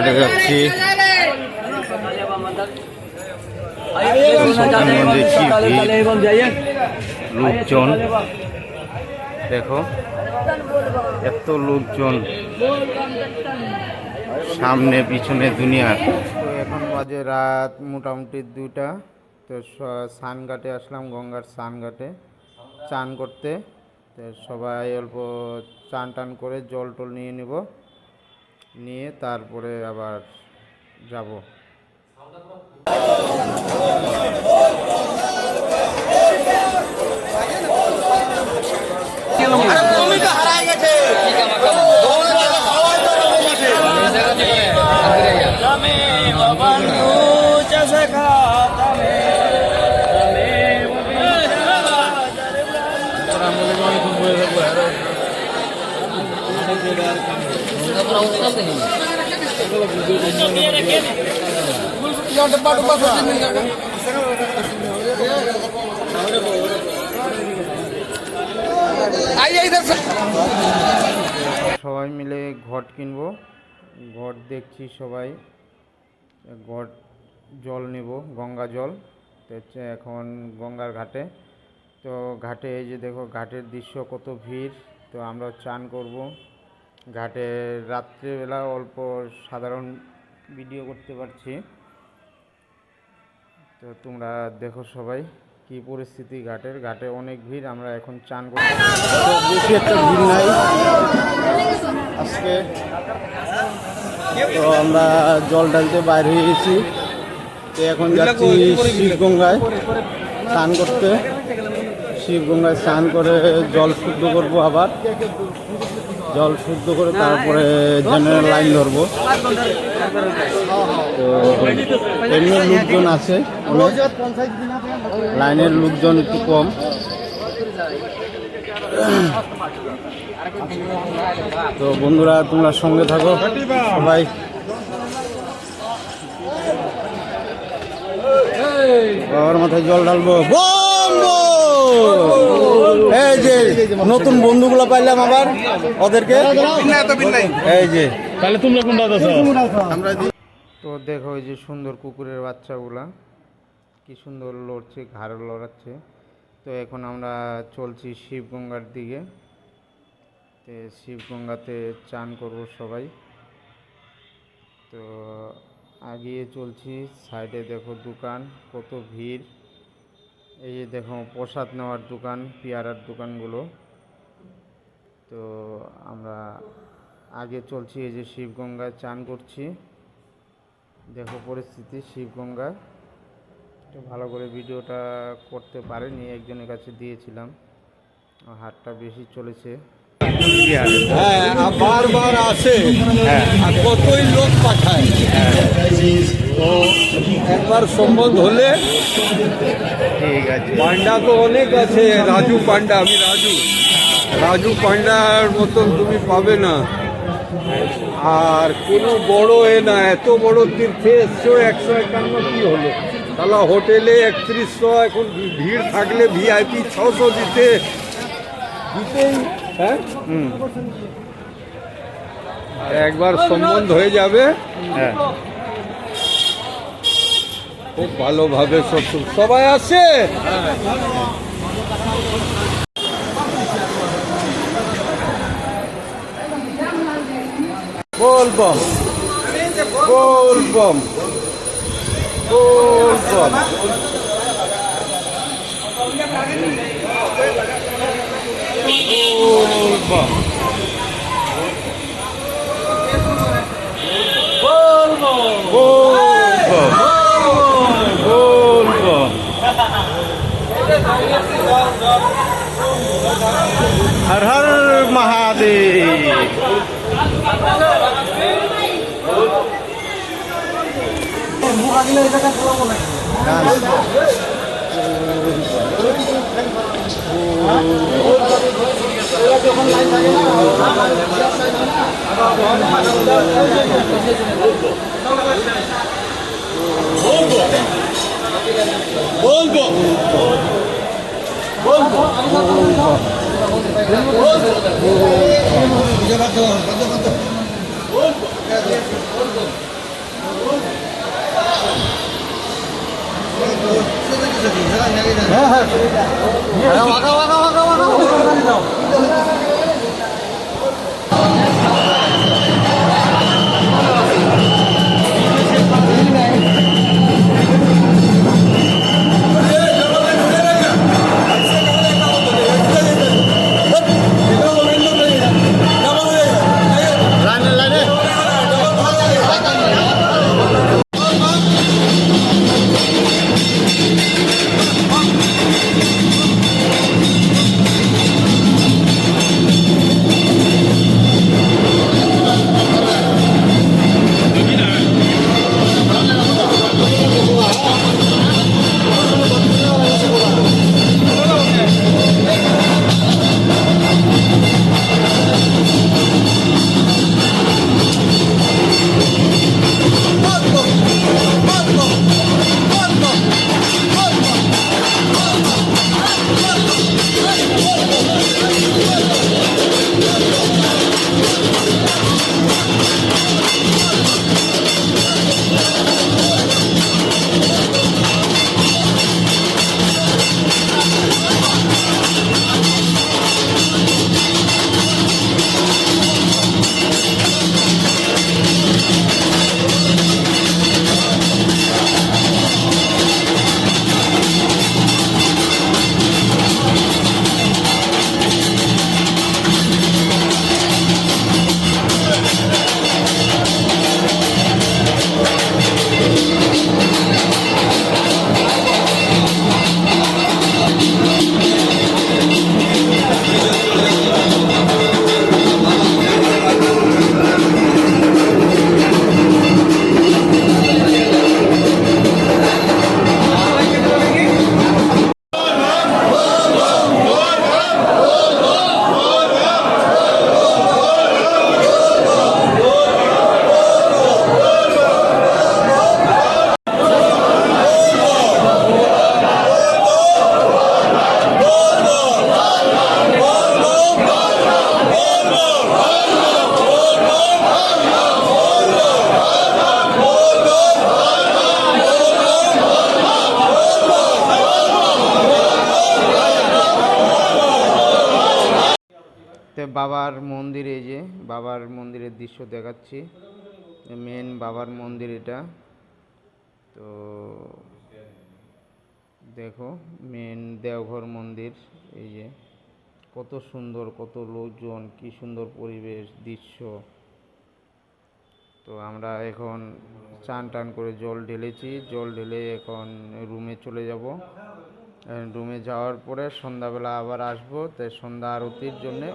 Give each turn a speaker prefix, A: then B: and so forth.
A: ঘাটে যাচ্ছি। লোকজন দেখো, এত লোকজন সামনে পিছনে দুনিয়া। তো এখন বাজে রাত মোটামুটি 2টা। তো স্নানঘাটে আসলাম, গঙ্গার স্নানঘাটে চান করতে। তো সবাই অল্প চান টান করে জল টল নিয়ে নেব, নিয়ে তারপরে আবার যাব। সবাই মিলে ঘট কিনবো, ঘট দেখছি সবাই, ঘট জল নেব, গঙ্গা জল। তো হচ্ছে এখন গঙ্গার ঘাটে। তো ঘাটে এই যে দেখো, ঘাটের দৃশ্য কত ভিড়। তো আমরা চান করব ঘাটে। রাত্রেবেলা অল্প সাধারণ ভিডিও করতে পারছি। তো তোমরা দেখো সবাই কি পরিস্থিতি ঘাটের। ঘাটে অনেক ভিড়, আমরা এখন চান করব। বেশি একটা ভিড় নাই আজকে। তো আমরা জল ঢালতে বাইরে হয়ে গেছি। তো এখন যাচ্ছি শিবগঙ্গায় স্নান করতে। শিবগঙ্গায় স্নান করে জল শুদ্ধ করব, আবার জল শুদ্ধ করে তারপরে জেনারেল লাইন ধরবো। তো এমনি লোকজন আছে অনেক, লাইনের লোকজন একটু কম। তো বন্ধুরা তোমরা সঙ্গে থাকো সবাই। বাবার মাথায় জল ঢালবো। এই যে নতুন বন্ধুগুলো পাইলাম আবার, ওদেরকে এই যে তাহলে তোমরা কোনটা আছো? তো দেখো এই যে সুন্দর কুকুরের বাচ্চাগুলা কি সুন্দর লড়ছে, ঘাড় লড়াচ্ছে। তো এখন আমরা চলছি শিবগঙ্গার দিকে। তো শিবগঙ্গাতে চান করব সবাই। তো আগিয়ে চলছি, সাইডে দেখো দোকান কত ভিড়। এই যে দেখো প্রসাদ নেওয়ার দোকান, পেয়ারার দোকানগুলো। তো আমরা আগে চলছি, এই যে শিবগঙ্গায় চান করছি। দেখো পরিস্থিতি শিবগঙ্গা। তো ভালো করে ভিডিওটা করতে পারিনি, একজনের কাছে দিয়েছিলাম, হাতটা বেশি চলেছে।
B: হ্যাঁ, বারবার আসে, আর কতই লোক পাঠায়। তো একবার সম্ভব হলে
A: ঠিক আছে।
B: পান্ডা তো অনেক আছে, রাজু পান্ডা, আমি রাজু পান্ডার মতন তুমি পাবে না। আর কোনো বড় না, এত বড় তীর্থে এসছো, 151 কি হলো তাহলে হোটেলে 3100, এখন ভিড় থাকলে VIP 600 দিতেই। হ্যাঁ, একবার সম্বন্ধ হয়ে যাবে।
A: হ্যাঁ,
B: খুব ভালোভাবে সবাই আসে। বলবম বলবম বলবম।
A: হর হর মহাদেব।
B: বলবো বলবো
A: তো বাবার মন্দির, এই যে বাবার মন্দিরের দৃশ্য দেখাচ্ছি, মেন বাবার মন্দির এটা। তো দেখো মেন দেওঘর মন্দির, এই যে কত সুন্দর, কত লোকজন, কি সুন্দর পরিবেশ দৃশ্য। তো আমরা এখন চান টান করে জল ঢেলেছি, জল ঢেলে এখন রুমে চলে যাব। রুমে যাওয়ার পরে সন্ধ্যাবেলা আবার আসবো, তাই সন্ধ্যা আরতির জন্যে